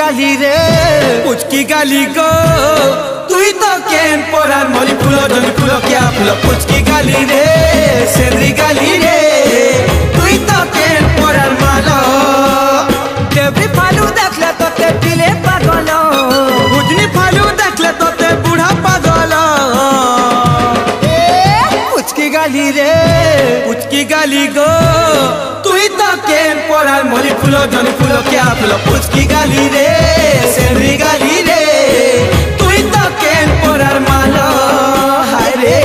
গালি রে পুচকি গালি গো তুই তো কেন পরার মলি ফুল জনি ফুল কিয়া ফুল পুচকি গালি রে সেন্দ্রি গালি রে তুই তো কেন পরার মালো দেবরি ফালু দেখলে তোতে পিলে পাগল বুঝনি ফালু দেখলে তোতে বুড়া পাগল পুচকি গালি রে পুচকি গালি গো তুই তো কেন পরার মলি ফুল জনি ফুল কিয়া ফুল পুচকি গালি রে সেন্দ্রি গালি রে তুই তো কেন পরার মালো হায় রে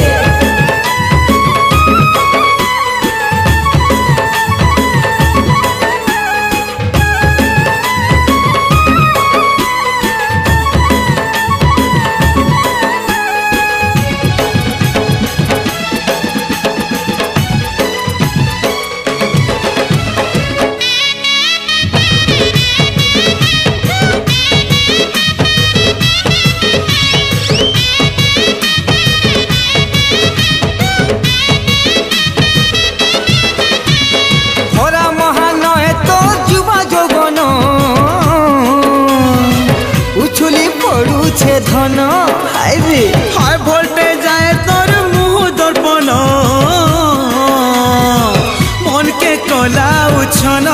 धन हाय रे हाय भोल्टे जाए तोर मुह दर्पण मन के कला उछन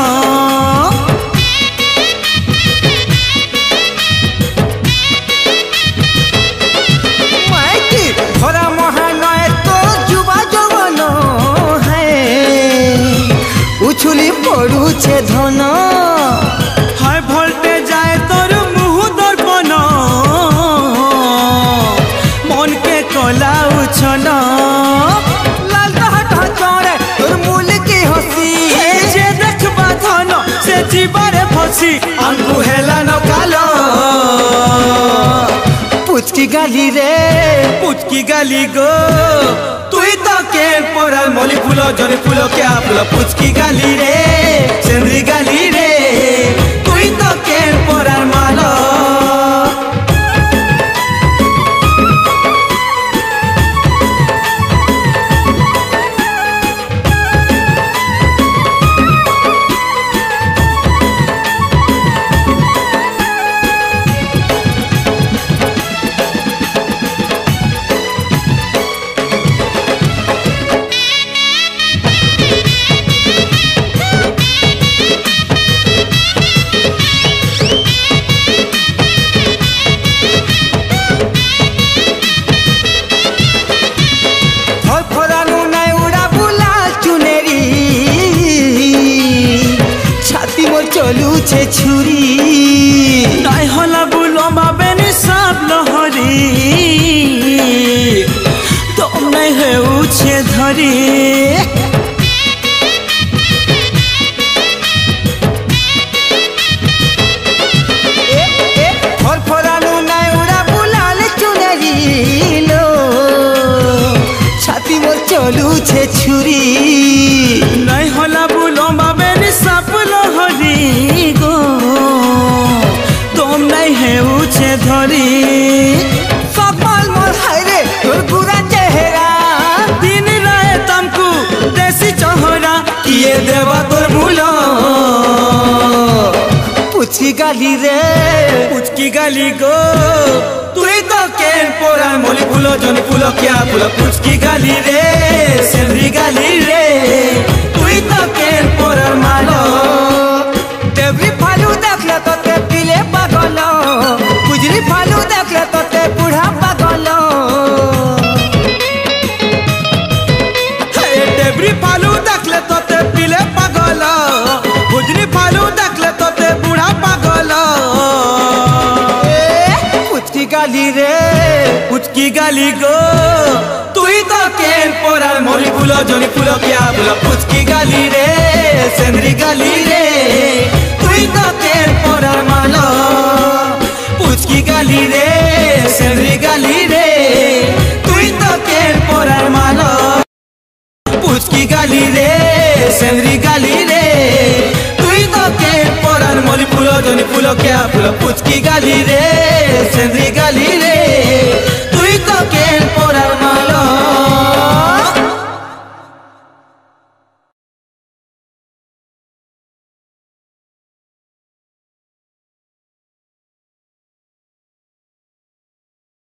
माइकी भरा महानय तो जुवा जवन है उछुली पड़ू छे धन हाय भोल्टे जाए तोर कला उछन लाल चौड़े तोर मूल की हसी जे देखबा धन से जीवारे फसी अंगु हेला न कालो पुचकी गाली रे पुचकी गाली गो तुई तो के पराल मली फूल जनी फूल क्या फूल पुचकी गाली रे सेंद्री गाली रे तुई तो के पराल मालो चलू छे छुरी नाय होला बुलमा बेनी सब लहरी तो नहीं हेउ छे धरी फर फरानु नाय उड़ा बुलाल चुनरी लो छाती मोर चलू छे छुरी नाय होला बुलमा बेनी सब लहरी गो तुम नहीं है उछे धरी सकल मोर हाय रे तोर पूरा चेहरा दिन रहे तुमको देसी चेहरा किए देवा तोर मूलो पुचकी गाली रे पुचकी गाली गो तुई तो केन पोरा मोली फूलो जन फूलो क्या फूलो पुचकी गाली रे सेंद्री गाली रे तुई तो केन पोरा मालो देवरी फालू देखले तोते पिले पागल गुजरी फालू देखले तोते बूढ़ा पागल देवरी फालू देखले तोते पिले पागल गुजरी फालू देखले तोते बूढ़ा पागल पुचकी गाली रे पुचकी गाली गो तुई तो केन पोराल मोली फूलो जनी फूलो क्या फूलो पुचकी गाली रे सेंद्री गाली रे तुई तो केन पोराल मालो पुचकी गाली रे सेंद्री गाली रे तुई तो केन पोराल मालो पुचकी गाली रे सेंद्री गाली रे तुई तो केन पोराल मोली फूलो जनी फूलो क्या फूलो पुचकी गाली रे सेंद्री गाली